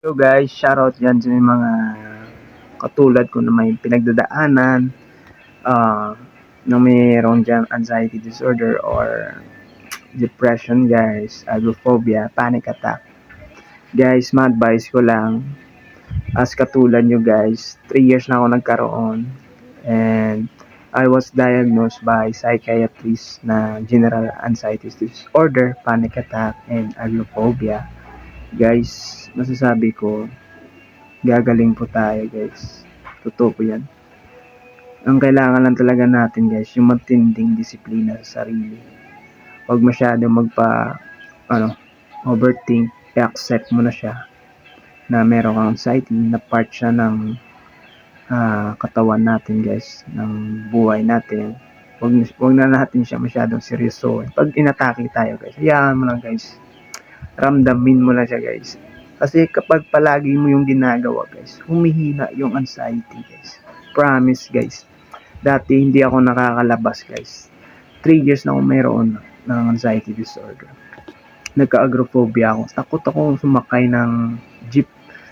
So guys, shoutout dyan sa may mga katulad ko na may pinagdadaanan, ah, na mayroon dyan anxiety disorder or depression guys, agoraphobia, panic attack. Guys, ma-advise ko lang, as katulad nyo guys, 3 years na ako nagkaroon and I was diagnosed by psychiatrist na general anxiety disorder, panic attack, and agoraphobia. Guys, masasabi ko, gagaling po tayo guys. Totoo po yan. Ang kailangan lang talaga natin guys, yung matinding disiplina sa sarili. Huwag masyado ano, overthink, i-accept mo na siya na meron kang anxiety, na part siya ng katawan natin guys, ng buhay natin. Huwag na natin siya masyadong seryoso. Pag inatake tayo guys, hayaan mo lang guys. Ramdamin mo lang siya guys. Kasi kapag palagi mo yung ginagawa guys, humihina yung anxiety guys. Promise guys. Dati hindi ako nakakalabas guys. 3 years na ako mayroon ng anxiety disorder. Nagka-agoraphobia ako. Takot akong sumakay ng jeep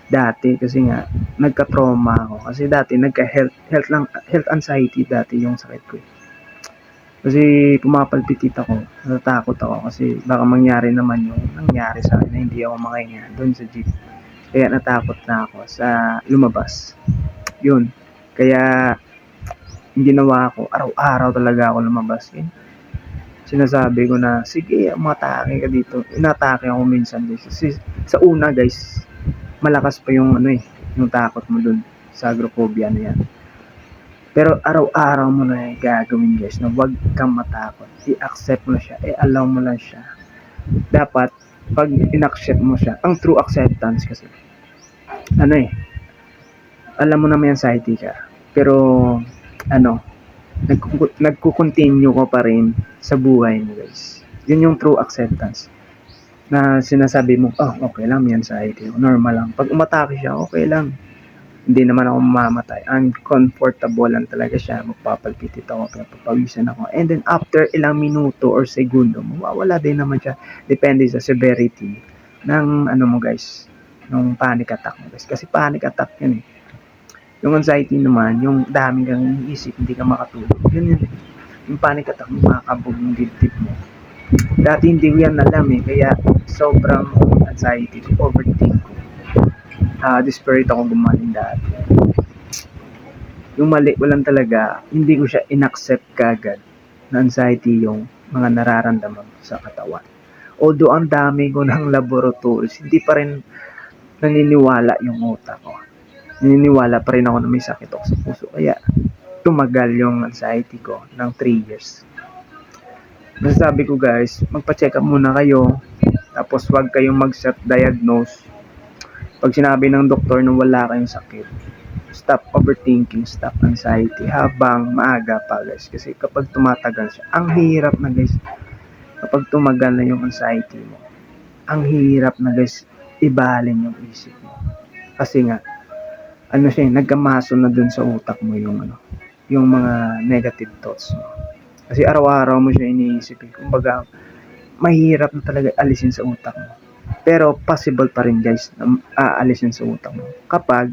dati kasi nga nagka-trauma ako. Kasi dati health anxiety dati yung sakit ko. Kasi pumapalpitit ako, natatakot ako kasi baka mangyari naman yung nangyari sa akin na hindi ako makahinga doon sa jeep. Kaya natakot na ako sa lumabas. Yun. Kaya yung ginawa ko, araw-araw talaga ako lumabas. Sinasabi ko na, sige, umatake ka dito. Inatake ako minsan guys. Kasi sa una guys, malakas pa yung yung takot mo dun sa agoraphobia na yan. Pero araw-araw mo na gagawin guys na huwag kang matakot. I-accept mo na siya. I-allow mo lang siya. Dapat, pag in-accept mo siya, ang true acceptance kasi, alam mo na may anxiety ka. Pero, nagko-continue ko pa rin sa buhay mo guys. Yun yung true acceptance. Na sinasabi mo, okay lang, may anxiety. Normal lang. Pag umatake siya, okay lang. Hindi naman ako mamamatay. Uncomfortable lang talaga siya. Magpapalpitit ako, papawisan ako. And then after ilang minuto or segundo, mawawala din naman siya. Depende sa severity ng mo guys, ng panic attack mo guys. Kasi panic attack yan eh. Yung anxiety naman, yung daming kang iniisip, hindi ka makatulog. Yun. Yung panic attack, makakabog yung dibdib mo. Dati hindi ko yan alam eh. Kaya sobrang anxiety, overthink ko. Desperate ako gumaling dati. Yung mali ko lang talaga, hindi ko siya inaccept kagad na anxiety yung mga nararamdaman ko sa katawan. Although ang dami ko ng laboratories, hindi pa rin naniniwala yung utak ko. Naniniwala pa rin ako na may sakit ako sa puso. Kaya tumagal yung anxiety ko ng 3 years. Masasabi ko guys, magpa-check up muna kayo. Tapos wag kayong mag-self-diagnose. Pag sinabi ng doktor na wala kayong sakit, stop overthinking, stop anxiety habang maaga pa guys. Kasi kapag tumatagal siya, ang hirap na guys. Kapag tumagal na yung anxiety mo, ang hirap na guys ibalin yung isip mo. Kasi nga, siya, nagkamaso na dun sa utak mo yung yung mga negative thoughts mo. Kasi araw-araw mo siya iniisip. Kumbaga, mahirap na talaga alisin sa utak mo. Pero possible pa rin guys na aalisin sa utak mo kapag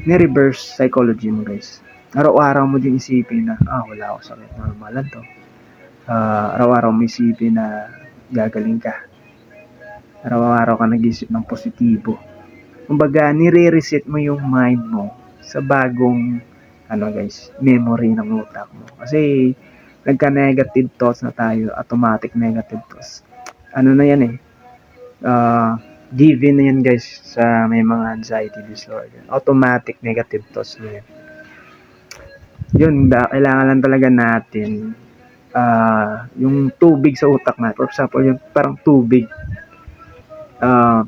ni-reverse psychology mo guys. Araw-araw mo din isipin na wala ako sakit, normal lang to. Araw-araw mo isipin na gagaling ka. Araw-araw ka nag-isip ng positibo. Kumbaga, nire-reset mo yung mind mo sa bagong guys, memory ng utak mo. Kasi nagka-negative thoughts na tayo, automatic negative thoughts. Na yan eh. Given na yan guys sa may mga anxiety disorder. Automatic negative thoughts na yan. Yun, kailangan lang talaga natin yung tubig sa utak natin. For example, yung parang tubig.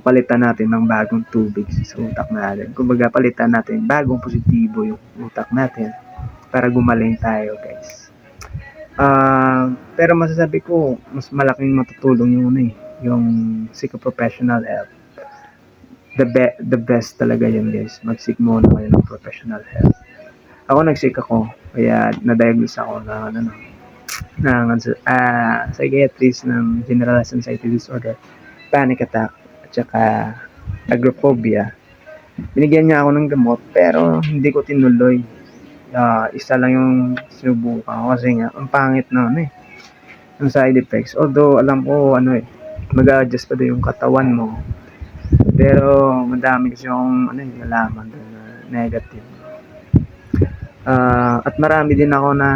Palitan natin ng bagong tubig sa utak natin. Kumbaga, palitan natin bagong positibo yung utak natin para gumaling tayo guys. Pero masasabi ko, mas malaking matutulong yung psychoprofessional help. The best talaga yun guys. Mag-seek muna kayo ng professional help. Ako nag-seek ako, kaya na-diagnose ako ng psychiatrist ng generalized anxiety disorder, panic attack, at saka agoraphobia. Binigyan niya ako ng gamot pero hindi ko tinuloy. Isa lang yung sinubukan ko kasi nga ang pangit na ano eh, yung side effects. Although alam ko ano eh, mag-a-adjust pa din yung katawan mo. Pero madami kasi akong ano eh, nalaman doon na negative. At marami din ako na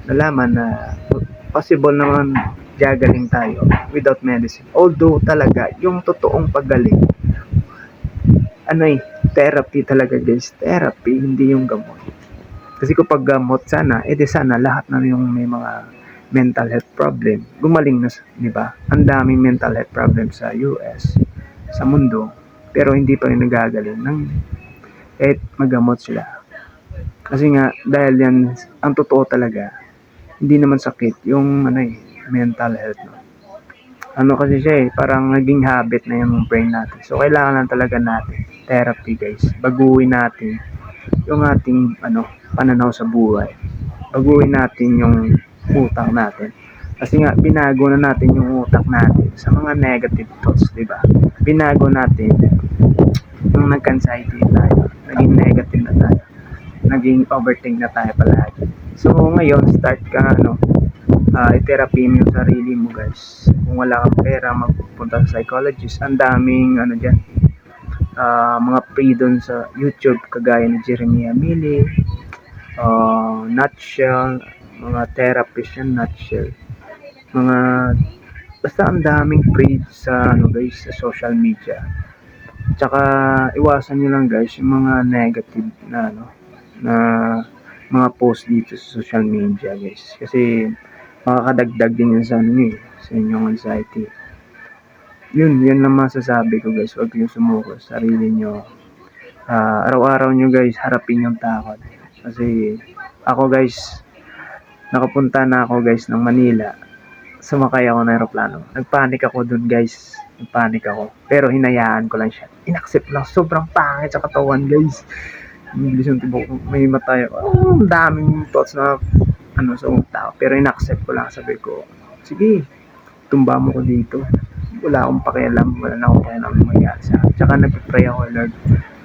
nalaman na possible naman gagaling tayo without medicine. Although talaga, yung totoong paggaling, ano eh, therapy talaga guys. Therapy, hindi yung gamot. Kasi kapag gamot sana, edi sana lahat na yung may mga mental health problem, gumaling na, di ba? Ang daming mental health problem sa US, sa mundo, pero hindi pa rin nagagaling ng kahit magamot sila. Kasi nga, dahil yan, ang totoo talaga, hindi naman sakit yung ano eh, mental health. No? Ano kasi siya eh, parang naging habit na yung brain natin. So, kailangan lang talaga natin therapy guys. Baguhin natin yung ating pananaw sa buhay. Baguhin natin yung utak natin. Kasi nga, binago na natin yung utak natin sa mga negative thoughts, di ba? Binago natin yung nag-anxiety tayo. Naging negative na tayo. Naging overthink na tayo palagi. So, ngayon, start ka, i-therapy mo yung sarili mo, guys. Kung wala kang pera, magpupunta sa psychologist. Ang daming, dyan, mga free doon sa YouTube, kagaya ni Jeremy Amili, Nutshell, mga therapist yan, Nutshell. Mga, basta ang daming free sa, guys, sa social media. Tsaka, iwasan nyo lang, guys, yung mga negative na, na mga post dito sa social media, guys. Kasi, makakadagdag din yun sa sa inyong anxiety. Yun lang masasabi ko guys, huwag yung sumuko sa sarili nyo. Araw-araw nyo guys, harapin yung takot. Kasi ako guys, nakapunta na ako guys ng Manila. Sumakay ako ng aeroplano. Nagpanik ako dun guys. Nagpanik ako. Pero hinayaan ko lang siya. Inaccept lang. Sobrang pangit sa katawan guys. Bilis yung tibok. May matay ako. Ang daming thoughts na sa tao. Pero inaccept ko lang. Sabi ko, sige, tumba mo ko dito. Wala akong pakialam. Wala na akong pakialam na mangyari sa akin. Tsaka nagpipray ako, Lord.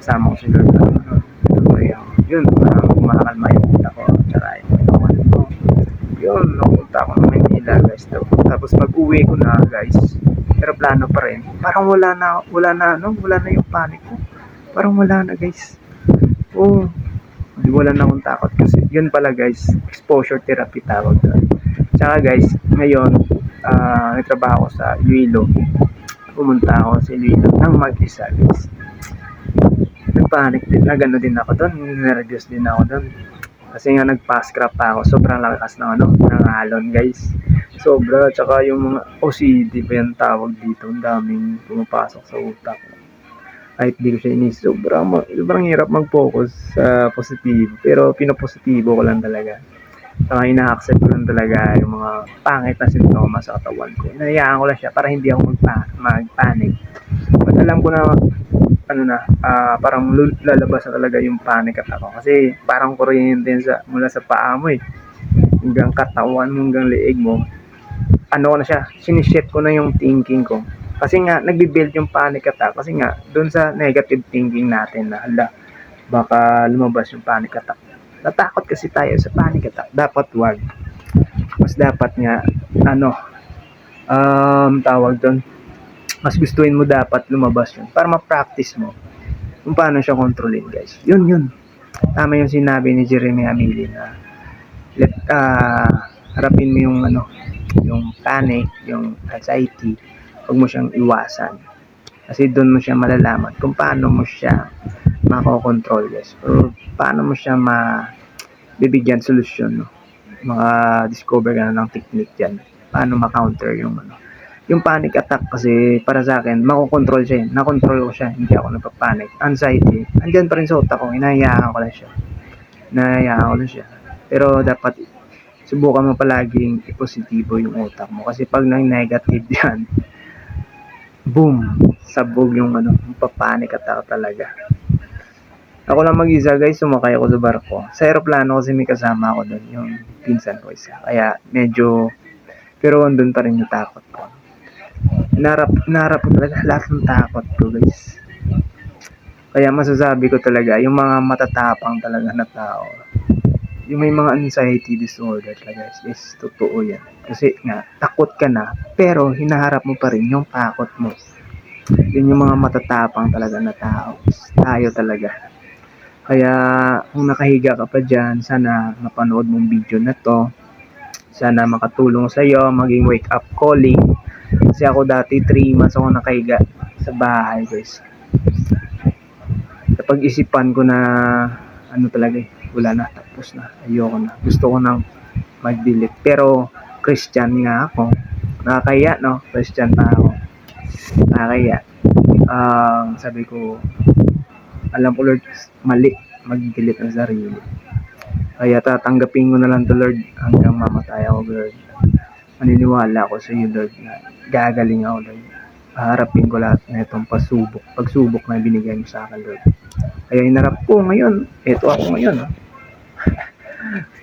Kasama ko si Lord. Nagpipray ako. Yun, kumakalma yung utak ko. Tsaka yun, napunta ako ng Manila guys. Tapos pag uwi ko na guys, aeroplano pa rin. Parang wala na yung panic ko. Parang wala na guys. Oo. Wala na akong takot kasi yun pala guys, exposure therapy tawag doon. Tsaka guys, ngayon nagtrabaho ko sa Iloilo. Pumunta ako sa Iloilo nang mag-isa guys. Nagpanic din, nagano din ako doon, nervous din ako doon. Kasi nga nag-fast-crap pa ako, sobrang lakas ng ng alon guys. Sobra, tsaka yung mga OCD pa yung tawag dito, ang daming pumapasok sa utak. Kahit di ko siya inis, sobrang hirap mag-focus sa positibo. Pero pinopositibo ko lang talaga. Saka ina-accept ko lang talaga yung mga pangit na sintomas sa katawan ko. Hinayaan ko lang siya para hindi ako mag-panic. But alam ko na, parang lalabas na talaga yung panic attack ko. Kasi parang kuryente mula sa paa mo eh. Hanggang katawan mo, hanggang leeg mo. Ko na siya, sinishift ko na yung thinking ko. Kasi nga, nagbibuild yung panic attack. Kasi nga, dun sa negative thinking natin na, baka lumabas yung panic attack. Natakot kasi tayo sa panic attack. Dapat wag. Mas dapat nga, tawag doon, mas gustuin mo dapat lumabas yun. Para ma-practice mo kung paano siya kontrolin guys. Yun. Tama yung sinabi ni Jeremy Amili na harapin mo yung yung panic, yung anxiety, huwag mo siyang iwasan. Kasi doon mo siya malalaman kung paano mo siya makokontrol guys. Or paano mo siya bibigyan solusyon. Discover ka na ng technique dyan. Paano ma-counter yung panic attack kasi para sa akin, makokontrol siya. Nakontrol ko siya, hindi ako nagpa-panic. Anxiety, andyan pa rin sa utak ko, hinahayaan ko lang siya. Pero dapat subukan mo palaging i-positibo yung utak mo kasi pag nang-negative yan, boom, sabog yung papanik attack talaga. Ako lang mag-isa guys, sumakay ako sa barko. Sa aeroplano kasi may kasama ako doon, yung pinsan ko isa. Kaya medyo, pero andun pa rin yung takot ko. Hinarap ko talaga lahat ng takot ko, guys. Kaya masasabi ko talaga, yung mga matatapang talaga na tao, yung may mga anxiety disorder talaga, is totoo yan. Kasi nga, takot ka na, pero hinaharap mo pa rin yung takot mo. Yun yung mga matatapang talaga na tao. Tayo talaga. Kaya, kung nakahiga ka pa dyan, sana mapanood mong video na to. Sana makatulong sa'yo, maging wake up calling. Kasi ako dati 3 months ako nakahiga sa bahay, guys. Napag-isipan ko na ano talaga wala na, tapos na, ayoko na, gusto ko nang mag-delete. Pero Christian nga ako, nakakaya, no? Christian pa ako, nakakaya. Sabi ko, alam ko, Lord, mali mag-delete ang sarili, kaya tatanggapin ko na lang to, Lord, hanggang mamatay ako, Lord. Maniniwala ako sa iyo, Lord, na gagaling ako, Lord. Haharapin ko lahat na itong pagsubok na binigay mo sa akin, Lord. Kaya hinarap ko ngayon. Ito ako ngayon.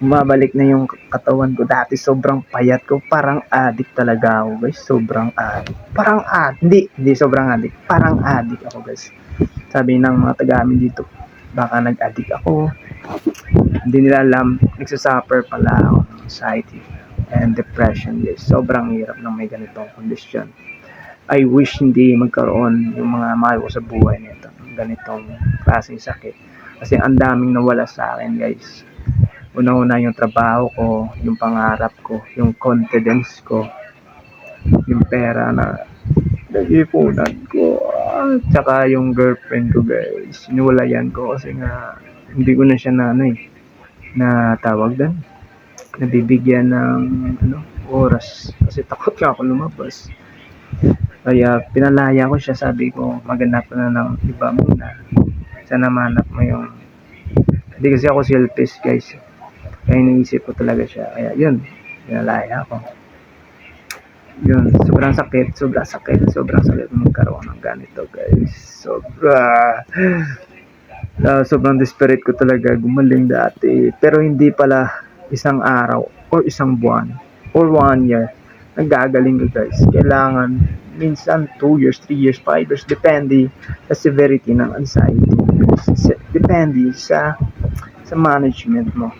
Bumabalik na yung katawan ko. Dati sobrang payat ko. Parang addict talaga ako, guys. Sobrang addict. Parang addict. Hindi sobrang addict. Parang addict ako, guys. Sabi ng mga taga-amin dito, baka nag-addict ako. Hindi nila alam, nagsasuffer pala ako ng anxiety and depression, guys. Sobrang hirap ng may ganitong kondisyon. I wish hindi magkaroon yung mga mahal ko sa buhay nito ng ganitong klaseng sakit. Kasi ang daming nawala sa akin, guys. Una-una yung trabaho ko, yung pangarap ko, yung confidence ko, yung pera na nag-ipunan ko, tsaka yung girlfriend ko, guys. Sinuwalayan ko kasi nga hindi ko na siya na na tawag doon, nabibigyan ng oras kasi takot nga ako lumabas. Kaya pinalaya ko siya, sabi ko maghanap na ng iba muna. Sana manap mo yung, hindi kasi ako selfish, guys. Kaya iniisip ko talaga siya. Kaya yun, pinalaya ko. Yun, sobrang sakit magkaroon ng ganito, guys. Sobrang desperate ko talaga gumaling dati. Pero hindi pala isang araw or isang buwan or 1 year naggagaling ka, guys. Kailangan minsan 2 years, 3 years, 5 years, depende sa severity ng anxiety. Depende sa management mo.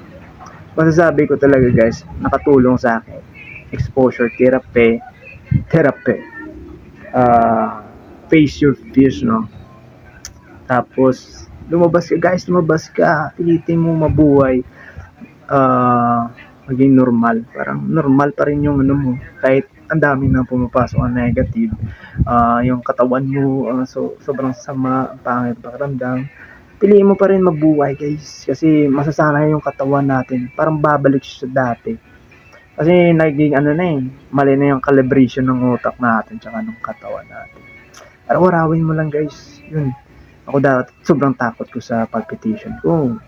Masasabi ko talaga, guys, nakatulong sa akin exposure therapy, face your fears, no? Tapos lumabas ka, guys, pilitin mo mabuhay, maging normal. Parang normal pa rin yung mo, kahit ang dami na pumapasok ang negative. Yung katawan mo, sobrang sama, pangit pakiramdam, piliin mo pa rin mabuhay, guys, kasi masasanay yung katawan natin, parang babalik siya sa dati. Kasi naging mali na yung calibration ng utak natin tsaka ng katawan natin. Araw-arawin mo lang, guys. Yun. Ako dati sobrang takot ko sa palpitation ko.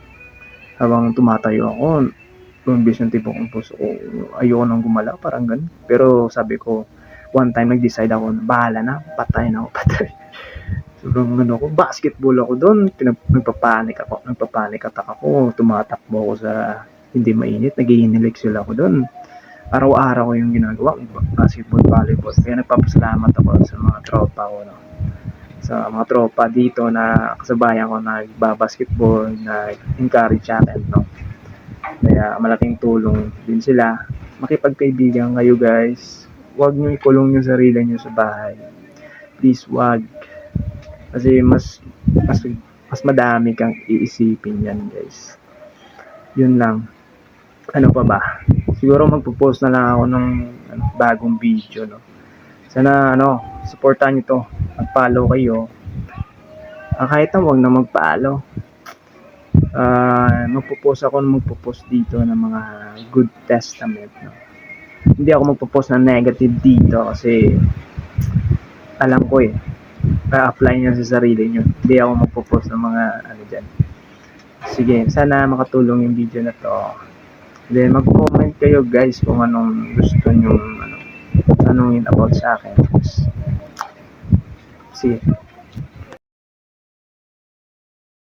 Habang tumatayo ako, lumbis yung tipo kong puso ko. Ayoko nang gumalaw, parang ganun. Pero sabi ko, one time nag-decide ako, bahala na, patay. Sobrang ko, basketball ako doon, nagpapanik attack ako, tumatakbo ako sa hindi mainit, naghihinilik sila ako doon. Araw-araw ko yung ginagawa, basketball, volleyball. Kaya nagpapasalamat ako sa mga tropa ko, no? Sa mga tropa dito na kasabayan ko na nagbabasketball, na-encourage akin, no? Kaya malaking tulong din sila. Makipagkaibigan kayo, guys. Huwag nyo ikulong yung sarili nyo sa bahay. Please, wag. Kasi mas madami kang iisipin yan, guys. Yun lang. Ano pa ba? Siguro magpo-post na lang ako ng bagong video, no? Sana supportan niyo to. Mag-follow kayo. Kahit na wag na mag-follow. Magpo-post dito ng mga good testament, no? Hindi ako magpo-post ng negative dito kasi alam ko na-apply niyo sa sarili niyo. Hindi ako magpo-post ng mga dyan. Sige, sana makatulong yung video na to. Then mag-comment kayo, guys, kung anong gusto niyo tanungin about sa akin. Sige.